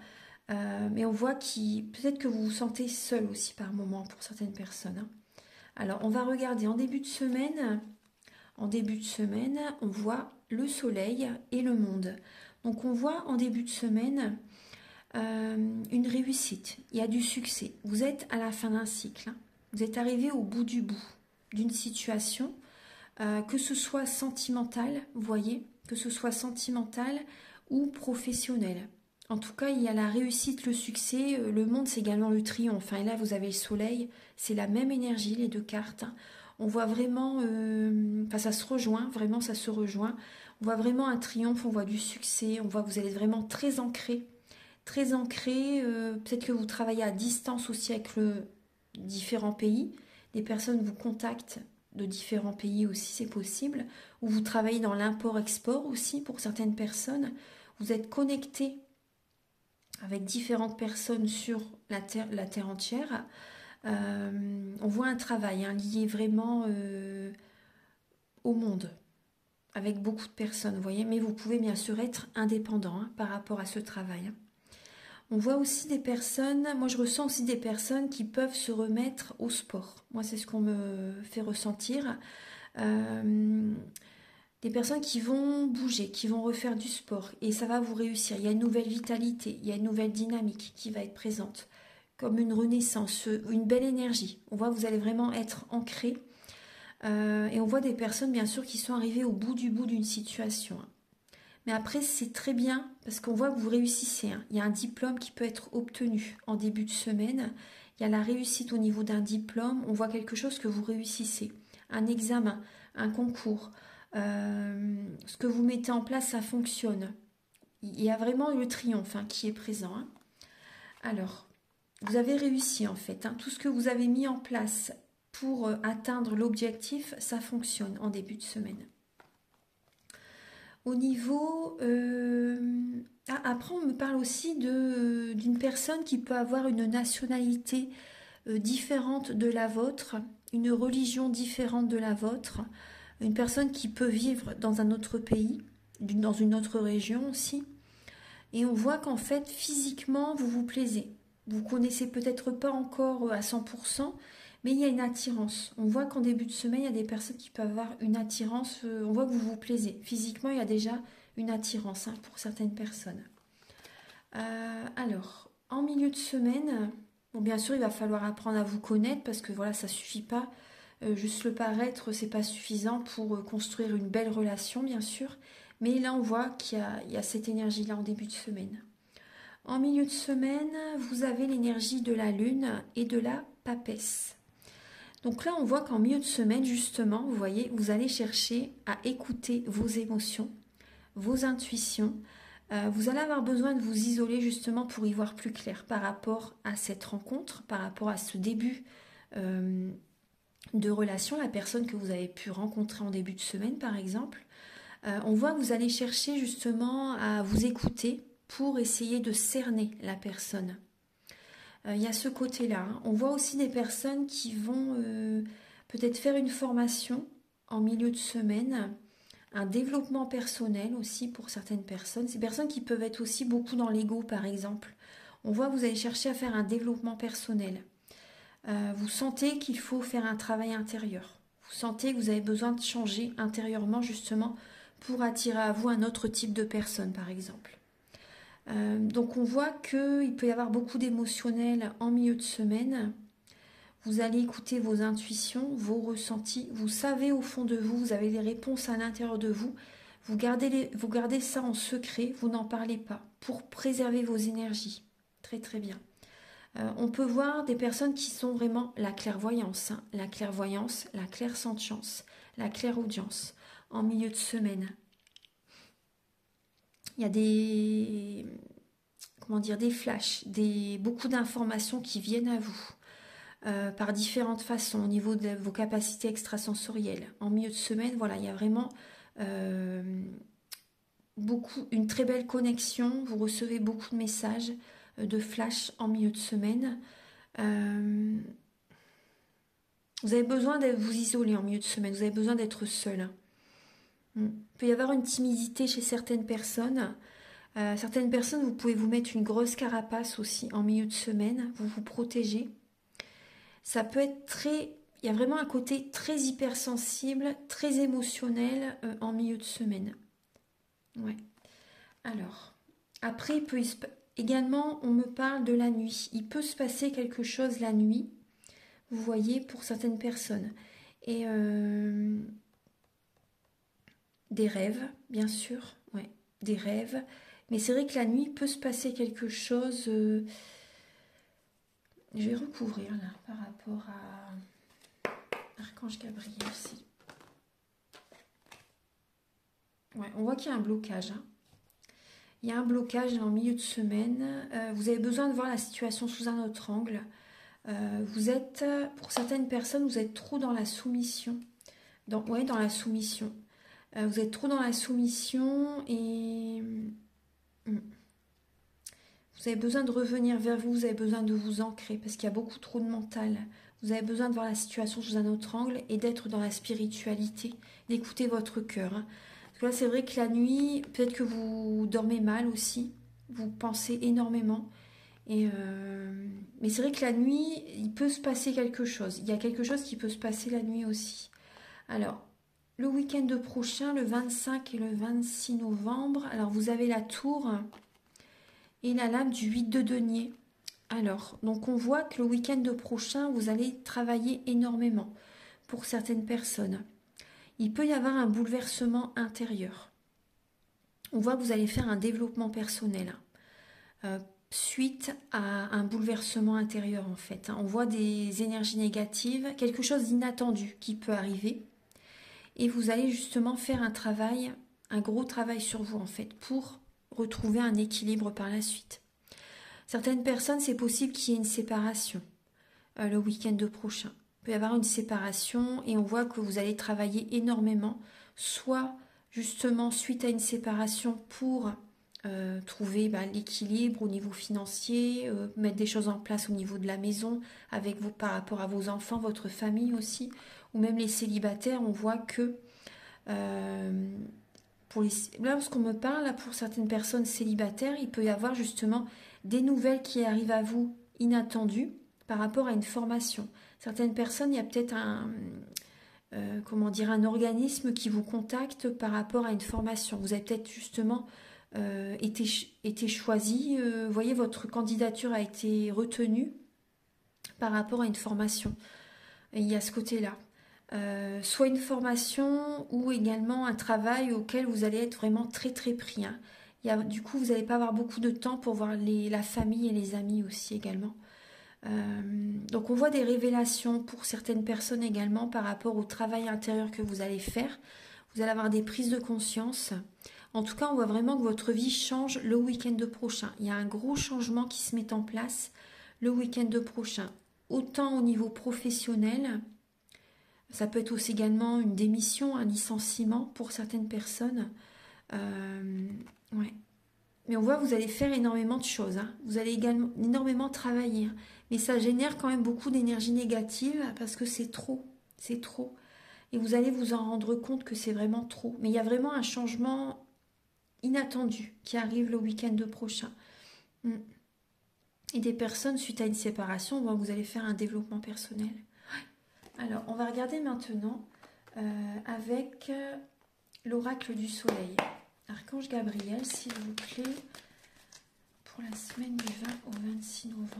Mais on voit peut-être que vous vous sentez seul aussi par moment pour certaines personnes. Alors, on va regarder en début de semaine. En début de semaine, on voit le soleil et le monde. Donc, on voit en début de semaine une réussite. Il y a du succès. Vous êtes à la fin d'un cycle. Vous êtes arrivé au bout du bout d'une situation, que ce soit sentimentale, vous voyez, que ce soit sentimentale ou professionnelle. En tout cas, il y a la réussite, le succès, le monde, c'est également le triomphe. Et là, vous avez le soleil, c'est la même énergie, les deux cartes. On voit vraiment, ça se rejoint, vraiment, ça se rejoint. On voit vraiment un triomphe, on voit du succès, on voit que vous allez vraiment très ancré. Très ancré, peut-être que vous travaillez à distance aussi avec différents pays. Des personnes vous contactent de différents pays aussi, c'est possible. Ou vous travaillez dans l'import-export aussi pour certaines personnes. Vous êtes connecté avec différentes personnes sur la terre entière. On voit un travail lié vraiment au monde, avec beaucoup de personnes, vous voyez. Mais vous pouvez bien sûr être indépendant par rapport à ce travail. On voit aussi des personnes, moi je ressens aussi des personnes qui peuvent se remettre au sport. Moi c'est ce qu'on me fait ressentir. Des personnes qui vont bouger, qui vont refaire du sport et ça va vous réussir. Il y a une nouvelle vitalité, il y a une nouvelle dynamique qui va être présente, comme une renaissance, une belle énergie. On voit que vous allez vraiment être ancré et on voit des personnes bien sûr qui sont arrivées au bout d'une situation. Mais après c'est très bien parce qu'on voit que vous réussissez. Il y a un diplôme qui peut être obtenu en début de semaine. Il y a la réussite au niveau d'un diplôme. On voit quelque chose que vous réussissez. Un examen, un concours. Ce que vous mettez en place, ça fonctionne. Il y a vraiment le triomphe qui est présent. Alors, vous avez réussi en fait. Tout ce que vous avez mis en place pour atteindre l'objectif, ça fonctionne en début de semaine. Au niveau... après, on me parle aussi d'une personne qui peut avoir une nationalité différente de la vôtre, une religion différente de la vôtre. Une personne qui peut vivre dans un autre pays, dans une autre région aussi. Et on voit qu'en fait, physiquement, vous vous plaisez. Vous ne connaissez peut-être pas encore à 100%, mais il y a une attirance. On voit qu'en début de semaine, il y a des personnes qui peuvent avoir une attirance. On voit que vous vous plaisez. Physiquement, il y a déjà une attirance pour certaines personnes. Alors, en milieu de semaine, bon, bien sûr, il va falloir apprendre à vous connaître parce que voilà, ça ne suffit pas. Juste le paraître, c'est pas suffisant pour construire une belle relation, bien sûr. Mais là, on voit qu'il y a cette énergie-là en début de semaine. En milieu de semaine, vous avez l'énergie de la lune et de la papesse. Donc là, on voit qu'en milieu de semaine, justement, vous voyez, vous allez chercher à écouter vos émotions, vos intuitions. Vous allez avoir besoin de vous isoler justement pour y voir plus clair par rapport à cette rencontre, par rapport à ce début de relation, la personne que vous avez pu rencontrer en début de semaine par exemple. On voit que vous allez chercher justement à vous écouter pour essayer de cerner la personne. Il y a ce côté-là. On voit aussi des personnes qui vont peut-être faire une formation en milieu de semaine, un développement personnel aussi pour certaines personnes. Ces personnes qui peuvent être aussi beaucoup dans l'ego par exemple. On voit que vous allez chercher à faire un développement personnel. Vous sentez qu'il faut faire un travail intérieur. Vous sentez que vous avez besoin de changer intérieurement justement pour attirer à vous un autre type de personne par exemple. Donc on voit qu'il peut y avoir beaucoup d'émotionnel en milieu de semaine. Vous allez écouter vos intuitions, vos ressentis. Vous savez au fond de vous, vous avez des réponses à l'intérieur de vous. Vous gardez ça en secret, vous n'en parlez pas pour préserver vos énergies. Très très bien. On peut voir des personnes qui sont vraiment la clairvoyance, hein, la clairvoyance, la clairsentience, la clairaudience en milieu de semaine. Il y a des, comment dire, des flashs, beaucoup d'informations qui viennent à vous par différentes façons au niveau de vos capacités extrasensorielles. En milieu de semaine, voilà, il y a vraiment une très belle connexion. Vous recevez beaucoup de messages, de flash en milieu de semaine. Vous avez besoin de vous isoler en milieu de semaine, vous avez besoin d'être seul. Il peut y avoir une timidité chez certaines personnes. Certaines personnes, vous pouvez vous mettre une grosse carapace aussi en milieu de semaine, vous vous protégez. Ça peut être très... Il y a vraiment un côté très hypersensible, très émotionnel en milieu de semaine. Ouais. Alors, après, également, on me parle de la nuit. Il peut se passer quelque chose la nuit, vous voyez, pour certaines personnes. Et des rêves, bien sûr, ouais, des rêves. Mais c'est vrai que la nuit, il peut se passer quelque chose... Je vais recouvrir là, par rapport à Archange Gabriel. Ouais, on voit qu'il y a un blocage. Hein. Il y a un blocage en milieu de semaine. Vous avez besoin de voir la situation sous un autre angle. Vous êtes, pour certaines personnes, vous êtes trop dans la soumission. Dans la soumission. Vous êtes trop dans la soumission et vous avez besoin de revenir vers vous, vous avez besoin de vous ancrer parce qu'il y a beaucoup trop de mental. Vous avez besoin de voir la situation sous un autre angle et d'être dans la spiritualité, d'écouter votre cœur. Hein. Parce que là, c'est vrai que la nuit, peut-être que vous dormez mal aussi, vous pensez énormément. Mais c'est vrai que la nuit, il peut se passer quelque chose. Il y a quelque chose qui peut se passer la nuit aussi. Alors, le week-end prochain, le 25 et le 26 novembre, alors vous avez la tour et la lame du 8 de denier. Alors, donc on voit que le week-end prochain, vous allez travailler énormément pour certaines personnes. Il peut y avoir un bouleversement intérieur. On voit que vous allez faire un développement personnel suite à un bouleversement intérieur en fait. On voit des énergies négatives, quelque chose d'inattendu qui peut arriver. Et vous allez justement faire un travail, un gros travail sur vous en fait, pour retrouver un équilibre par la suite. Certaines personnes, c'est possible qu'il y ait une séparation le week-end prochain. Il peut y avoir une séparation et on voit que vous allez travailler énormément, soit justement suite à une séparation pour trouver l'équilibre au niveau financier, mettre des choses en place au niveau de la maison, avec vous par rapport à vos enfants, votre famille aussi, ou même les célibataires, on voit que là, lorsqu'on me parle, là, pour certaines personnes célibataires, il peut y avoir justement des nouvelles qui arrivent à vous inattendues par rapport à une formation. Certaines personnes, il y a peut-être un organisme qui vous contacte par rapport à une formation. Vous avez peut-être justement été choisi, vous voyez, votre candidature a été retenue par rapport à une formation. Et il y a ce côté-là. Soit une formation ou également un travail auquel vous allez être vraiment très très pris. Hein. Du coup, vous n'allez pas avoir beaucoup de temps pour voir la famille et les amis aussi également. Donc on voit des révélations pour certaines personnes également par rapport au travail intérieur que vous allez faire. Vous allez avoir des prises de conscience. En tout cas, on voit vraiment que votre vie change le week-end prochain. Il y a un gros changement qui se met en place le week-end prochain. Autant au niveau professionnel, ça peut être aussi également une démission, un licenciement pour certaines personnes. Ouais. Mais on voit que vous allez faire énormément de choses. Hein. Vous allez également énormément travailler. Hein. Mais ça génère quand même beaucoup d'énergie négative parce que c'est trop. C'est trop. Et vous allez vous en rendre compte que c'est vraiment trop. Mais il y a vraiment un changement inattendu qui arrive le week-end prochain. Et des personnes, suite à une séparation, vous allez faire un développement personnel. Alors, on va regarder maintenant avec l'oracle du soleil. Archange Gabriel, s'il vous plaît, pour la semaine du 20 au 26 novembre.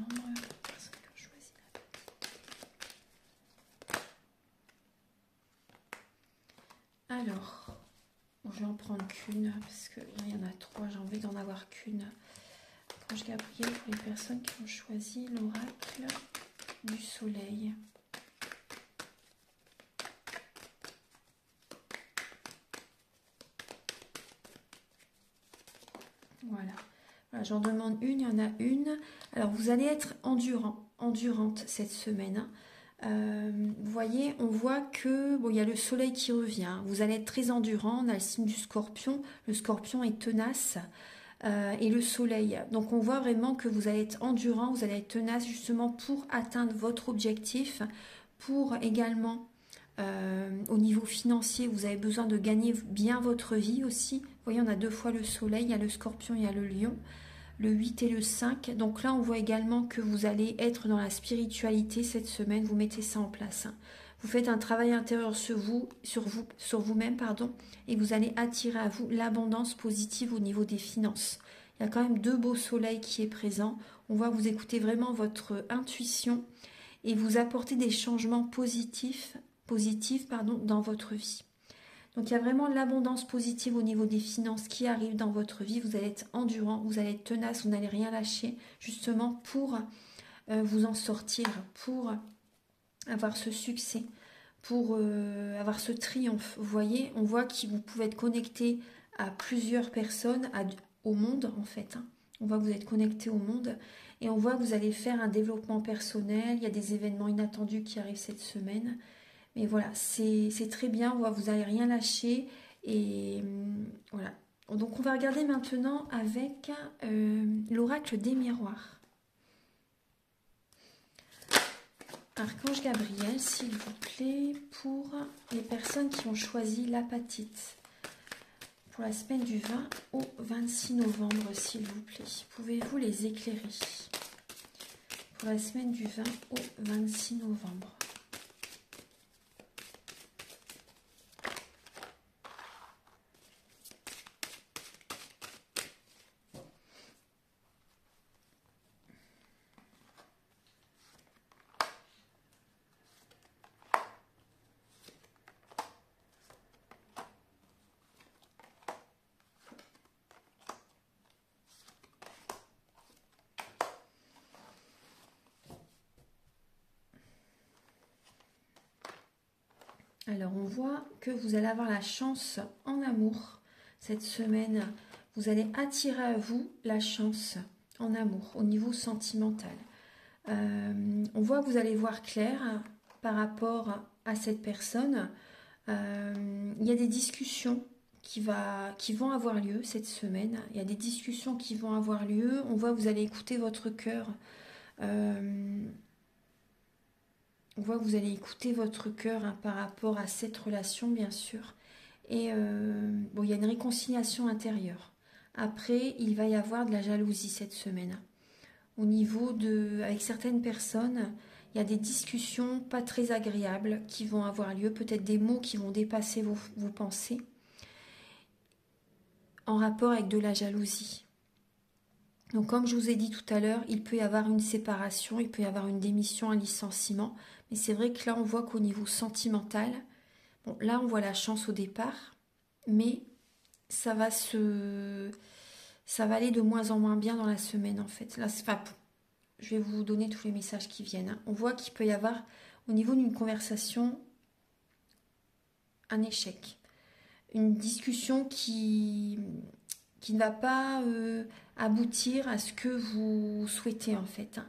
Alors, je vais en prendre qu'une, parce qu'il y en a trois, j'ai envie d'en avoir qu'une. Archange Gabriel pour les personnes qui ont choisi l'oracle du soleil. Voilà. Voilà, j'en demande une, il y en a une. Alors, vous allez être endurante cette semaine. Vous voyez, on voit que bon, il y a le soleil qui revient. Vous allez être très endurant. On a le signe du scorpion. Le scorpion est tenace. Et le soleil. Donc, on voit vraiment que vous allez être endurant, vous allez être tenace justement pour atteindre votre objectif. Pour également, au niveau financier, vous avez besoin de gagner bien votre vie aussi. Vous voyez, on a deux fois le soleil. Il y a le scorpion, il y a le lion. Le 8 et le 5. Donc là, on voit également que vous allez être dans la spiritualité cette semaine. Vous mettez ça en place. Vous faites un travail intérieur sur vous-même, pardon, et vous allez attirer à vous l'abondance positive au niveau des finances. Il y a quand même deux beaux soleils qui est présent. On voit que vous écoutez vraiment votre intuition et vous apportez des changements positifs dans votre vie. Donc il y a vraiment l'abondance positive au niveau des finances qui arrive dans votre vie. Vous allez être endurant, vous allez être tenace, vous n'allez rien lâcher justement pour vous en sortir, pour avoir ce succès, pour avoir ce triomphe. Vous voyez, on voit que vous pouvez être connecté à plusieurs personnes, au monde en fait. On voit que vous êtes connecté au monde et on voit que vous allez faire un développement personnel. Il y a des événements inattendus qui arrivent cette semaine. Mais voilà, c'est très bien, on voit que vous n'allez rien lâcher. Et voilà. Donc on va regarder maintenant avec l'oracle des miroirs. Archange Gabriel, s'il vous plaît, pour les personnes qui ont choisi l'apatite. Pour la semaine du 20 au 26 novembre, s'il vous plaît. Pouvez-vous les éclairer? Pour la semaine du 20 au 26 novembre. Alors, on voit que vous allez avoir la chance en amour cette semaine. Vous allez attirer à vous la chance en amour au niveau sentimental. On voit que vous allez voir clair par rapport à cette personne. Il y a des discussions qui vont avoir lieu cette semaine. Il y a des discussions qui vont avoir lieu. On voit que vous allez écouter votre cœur. On voit que vous allez écouter votre cœur par rapport à cette relation, bien sûr. Et bon, il y a une réconciliation intérieure. Après, il va y avoir de la jalousie cette semaine. Au niveau avec certaines personnes, il y a des discussions pas très agréables qui vont avoir lieu. Peut-être des mots qui vont dépasser vos pensées. En rapport avec de la jalousie. Donc, comme je vous ai dit tout à l'heure, il peut y avoir une séparation, il peut y avoir une démission, un licenciement. Mais c'est vrai que là, on voit qu'au niveau sentimental, bon, là, on voit la chance au départ, mais ça va aller de moins en moins bien dans la semaine, en fait. Là, je vais vous donner tous les messages qui viennent. On voit qu'il peut y avoir, au niveau d'une conversation, un échec. Une discussion qui ne va pas aboutir à ce que vous souhaitez, en fait.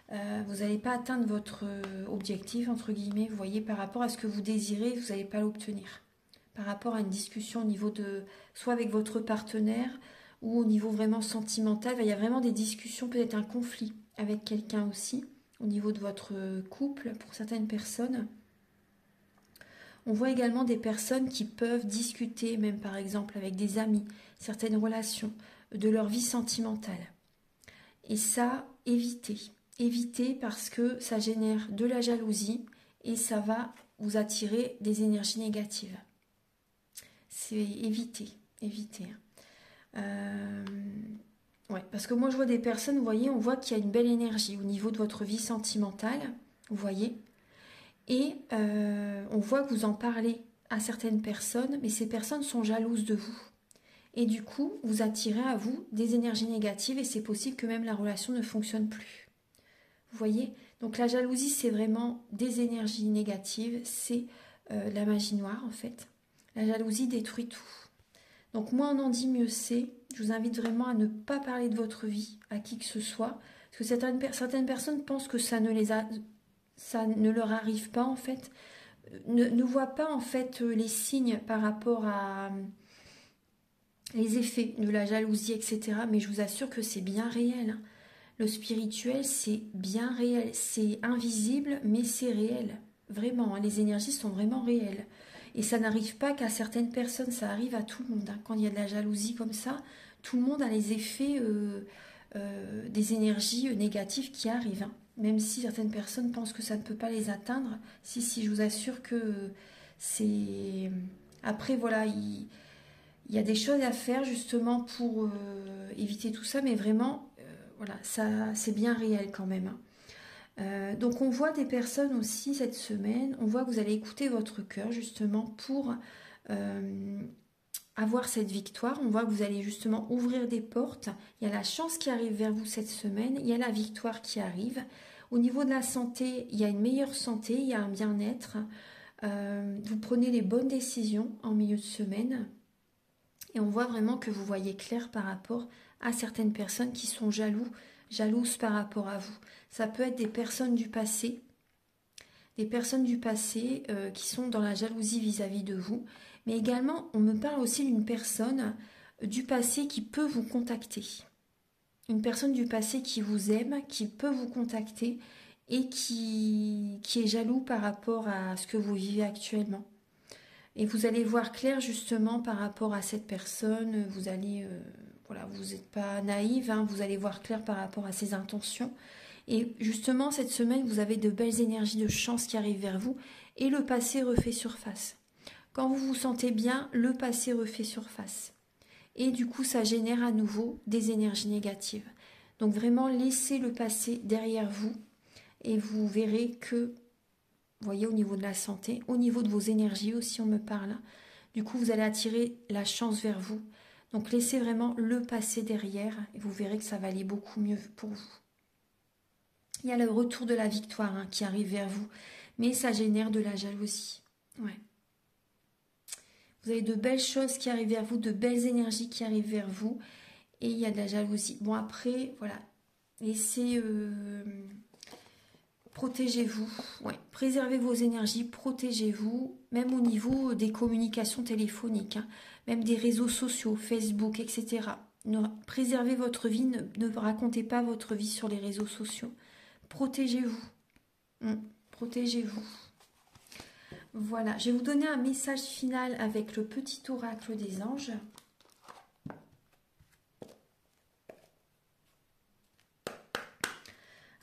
Vous n'allez pas atteindre votre objectif, entre guillemets, vous voyez, par rapport à ce que vous désirez, vous n'allez pas l'obtenir. Par rapport à une discussion au niveau soit avec votre partenaire, ou au niveau vraiment sentimental, il y a vraiment des discussions, peut-être un conflit avec quelqu'un aussi, au niveau de votre couple, pour certaines personnes. On voit également des personnes qui peuvent discuter, même par exemple avec des amis, certaines relations, de leur vie sentimentale. Et ça, évitez parce que ça génère de la jalousie et ça va vous attirer des énergies négatives. C'est éviter. Ouais, parce que moi je vois des personnes, vous voyez, on voit qu'il y a une belle énergie au niveau de votre vie sentimentale, vous voyez, et on voit que vous en parlez à certaines personnes, mais ces personnes sont jalouses de vous. Et du coup, vous attirez à vous des énergies négatives et c'est possible que même la relation ne fonctionne plus. Vous voyez? Donc la jalousie, c'est vraiment des énergies négatives, c'est la magie noire en fait. La jalousie détruit tout. Donc moins on en dit, mieux c'est. Je vous invite vraiment à ne pas parler de votre vie à qui que ce soit. Parce que certaines personnes pensent que ça ne leur arrive pas en fait. Ne voient pas en fait les signes par rapport à les effets de la jalousie, etc. Mais je vous assure que c'est bien réel. Le spirituel, c'est bien réel. C'est invisible, mais c'est réel. Vraiment, hein, les énergies sont vraiment réelles. Et ça n'arrive pas qu'à certaines personnes, ça arrive à tout le monde. Hein. Quand il y a de la jalousie comme ça, tout le monde a les effets des énergies négatives qui arrivent. Hein. Même si certaines personnes pensent que ça ne peut pas les atteindre. Si, je vous assure que c'est... Après, voilà, il y a des choses à faire justement pour éviter tout ça, mais vraiment, voilà, ça, c'est bien réel quand même. Hein. Donc on voit des personnes aussi cette semaine, on voit que vous allez écouter votre cœur justement pour avoir cette victoire. On voit que vous allez justement ouvrir des portes. Il y a la chance qui arrive vers vous cette semaine, il y a la victoire qui arrive. Au niveau de la santé, il y a une meilleure santé, il y a un bien-être. Vous prenez les bonnes décisions en milieu de semaine. Et on voit vraiment que vous voyez clair par rapport à certaines personnes qui sont jalouses par rapport à vous. Ça peut être des personnes du passé qui sont dans la jalousie vis-à-vis de vous. Mais également, on me parle aussi d'une personne du passé qui peut vous contacter. Une personne du passé qui vous aime, qui peut vous contacter et qui est jaloux par rapport à ce que vous vivez actuellement. Et vous allez voir clair justement par rapport à cette personne. Vous allez, voilà, vous n'êtes pas naïve, hein, vous allez voir clair par rapport à ses intentions. Et justement, cette semaine, vous avez de belles énergies de chance qui arrivent vers vous et le passé refait surface. Quand vous vous sentez bien, le passé refait surface. Et du coup, ça génère à nouveau des énergies négatives. Donc vraiment, laissez le passé derrière vous et vous verrez que, vous voyez, au niveau de la santé, au niveau de vos énergies aussi, on me parle. Du coup, vous allez attirer la chance vers vous. Donc laissez vraiment le passé derrière et vous verrez que ça va aller beaucoup mieux pour vous. Il y a le retour de la victoire hein, qui arrive vers vous, mais ça génère de la jalousie. Ouais. Vous avez de belles choses qui arrivent vers vous, de belles énergies qui arrivent vers vous, et il y a de la jalousie. Bon après, voilà, laissez, protégez-vous, ouais. Préservez vos énergies, protégez-vous, même au niveau des communications téléphoniques, hein, même des réseaux sociaux, Facebook, etc. Préservez votre vie, ne racontez pas votre vie sur les réseaux sociaux. Protégez-vous. Protégez-vous. Voilà, je vais vous donner un message final avec le petit oracle des anges.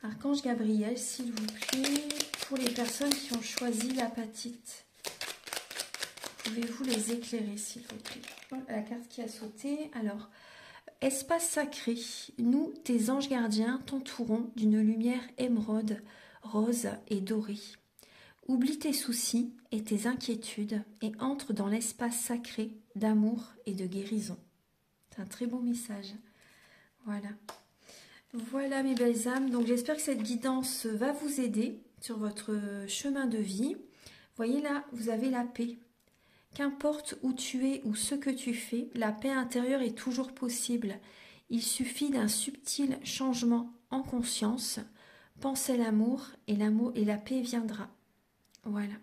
Archange Gabriel, s'il vous plaît, pour les personnes qui ont choisi l'apatite. Pouvez-vous les éclairer, s'il vous plaît? La carte qui a sauté. Alors, espace sacré, nous, tes anges gardiens, t'entourons d'une lumière émeraude, rose et dorée. Oublie tes soucis et tes inquiétudes et entre dans l'espace sacré d'amour et de guérison. C'est un très beau message. Voilà. Voilà mes belles âmes. Donc j'espère que cette guidance va vous aider sur votre chemin de vie. Voyez là, vous avez la paix. Qu'importe où tu es ou ce que tu fais, la paix intérieure est toujours possible. Il suffit d'un subtil changement en conscience. Pensez l'amour et la paix viendra. Voilà.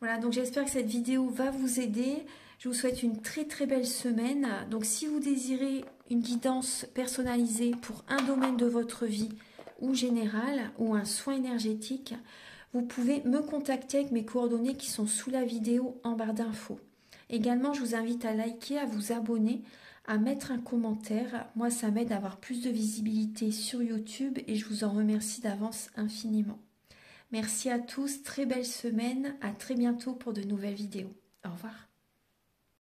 Voilà, donc j'espère que cette vidéo va vous aider. Je vous souhaite une très très belle semaine. Donc si vous désirez une guidance personnalisée pour un domaine de votre vie ou général ou un soin énergétique, vous pouvez me contacter avec mes coordonnées qui sont sous la vidéo en barre d'infos. Également, je vous invite à liker, à vous abonner, à mettre un commentaire. Moi, ça m'aide à avoir plus de visibilité sur YouTube et je vous en remercie d'avance infiniment. Merci à tous, très belle semaine, à très bientôt pour de nouvelles vidéos. Au revoir.